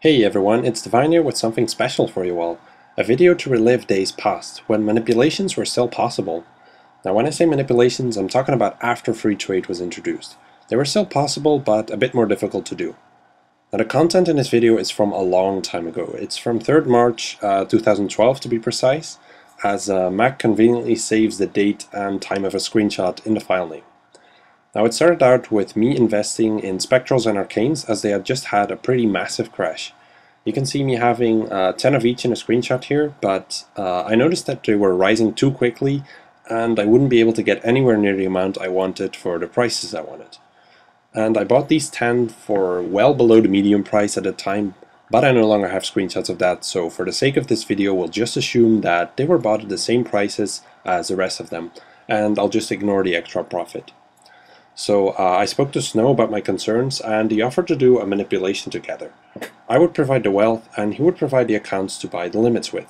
Hey everyone, it's Divine here with something special for you all. A video to relive days past, when manipulations were still possible. Now when I say manipulations, I'm talking about after free trade was introduced. They were still possible, but a bit more difficult to do. Now the content in this video is from a long time ago. It's from 3rd March 2012 to be precise, as Mac conveniently saves the date and time of a screenshot in the file name. Now it started out with me investing in Spectrals and Arcanes as they had just had a pretty massive crash. You can see me having 10 of each in a screenshot here, but I noticed that they were rising too quickly and I wouldn't be able to get anywhere near the amount I wanted for the prices I wanted. And I bought these 10 for well below the medium price at the time, but I no longer have screenshots of that, so for the sake of this video we'll just assume that they were bought at the same prices as the rest of them, and I'll just ignore the extra profit. So I spoke to Snow about my concerns and he offered to do a manipulation together. I would provide the wealth and he would provide the accounts to buy the limits with.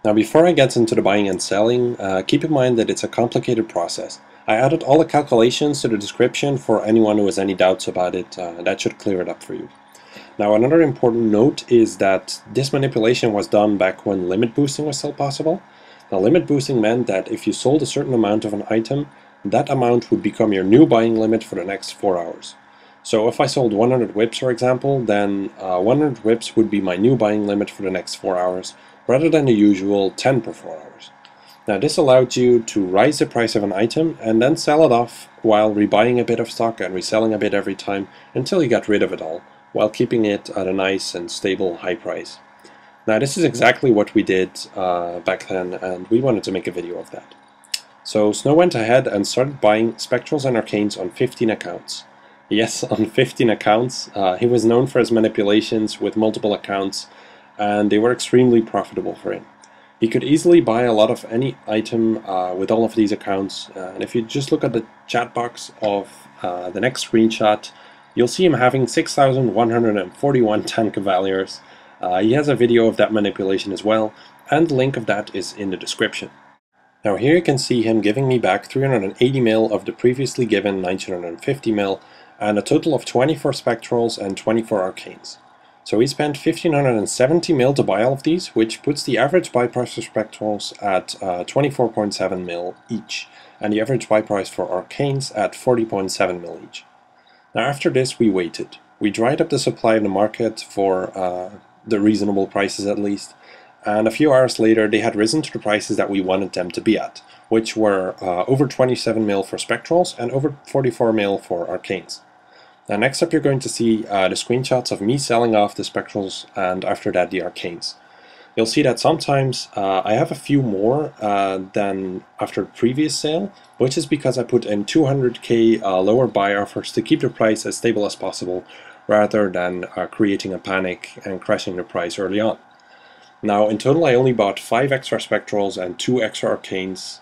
Now before I get into the buying and selling, keep in mind that it's a complicated process. I added all the calculations to the description for anyone who has any doubts about it. That should clear it up for you. Now another important note is that this manipulation was done back when limit boosting was still possible. Now limit boosting meant that if you sold a certain amount of an item, that amount would become your new buying limit for the next 4 hours. So if I sold 100 whips, for example, then 100 whips would be my new buying limit for the next 4 hours, rather than the usual 10 per 4 hours. Now this allowed you to rise the price of an item and then sell it off while rebuying a bit of stock and reselling a bit every time until you got rid of it all, while keeping it at a nice and stable high price. Now this is exactly what we did back then, and we wanted to make a video of that. So Snow went ahead and started buying Spectrals and Arcanes on 15 accounts. Yes, on 15 accounts. He was known for his manipulations with multiple accounts, and they were extremely profitable for him. He could easily buy a lot of any item with all of these accounts, and if you just look at the chat box of the next screenshot, you'll see him having 6,141 Tan Cav. He has a video of that manipulation as well, and the link of that is in the description. Now here you can see him giving me back 380 mil of the previously given 950 mil and a total of 24 Spectrals and 24 Arcanes. So he spent 1570 mil to buy all of these, which puts the average buy price for Spectrals at 24.7 mil each, and the average buy price for Arcanes at 40.7 mil each. Now after this we waited. We dried up the supply in the market for the reasonable prices at least, and a few hours later they had risen to the prices that we wanted them to be at, which were over 27 mil for Spectrals and over 44 mil for Arcanes. Now next up you're going to see the screenshots of me selling off the Spectrals and after that the Arcanes. You'll see that sometimes I have a few more than after the previous sale, which is because I put in 200k lower buy offers to keep the price as stable as possible rather than creating a panic and crashing the price early on. Now in total I only bought 5 extra Spectrals and 2 extra Arcanes,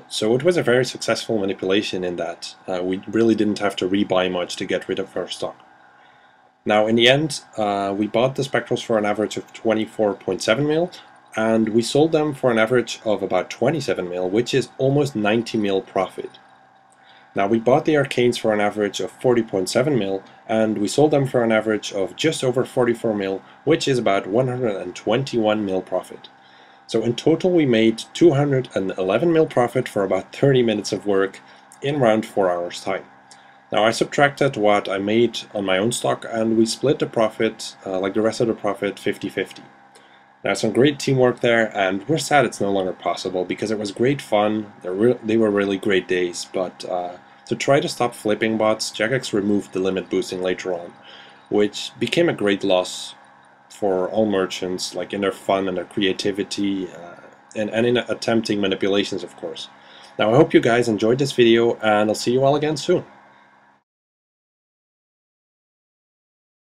so it was a very successful manipulation in that we really didn't have to rebuy much to get rid of our stock. Now in the end we bought the Spectrals for an average of 24.7 mil and we sold them for an average of about 27 mil, which is almost 90 mil profit. Now we bought the Arcanes for an average of 40.7 mil and we sold them for an average of just over 44 mil, which is about 121 mil profit. So in total we made 211 mil profit for about 30 minutes of work in around 4 hours time. Now I subtracted what I made on my own stock and we split the profit, like the rest of the profit, 50-50. Now some great teamwork there, and we're sad it's no longer possible because it was great fun, they were really great days, but to try to stop flipping bots, Jagex removed the limit boosting later on, which became a great loss for all merchants, like in their fun and their creativity, and in attempting manipulations, of course. Now I hope you guys enjoyed this video, and I'll see you all again soon.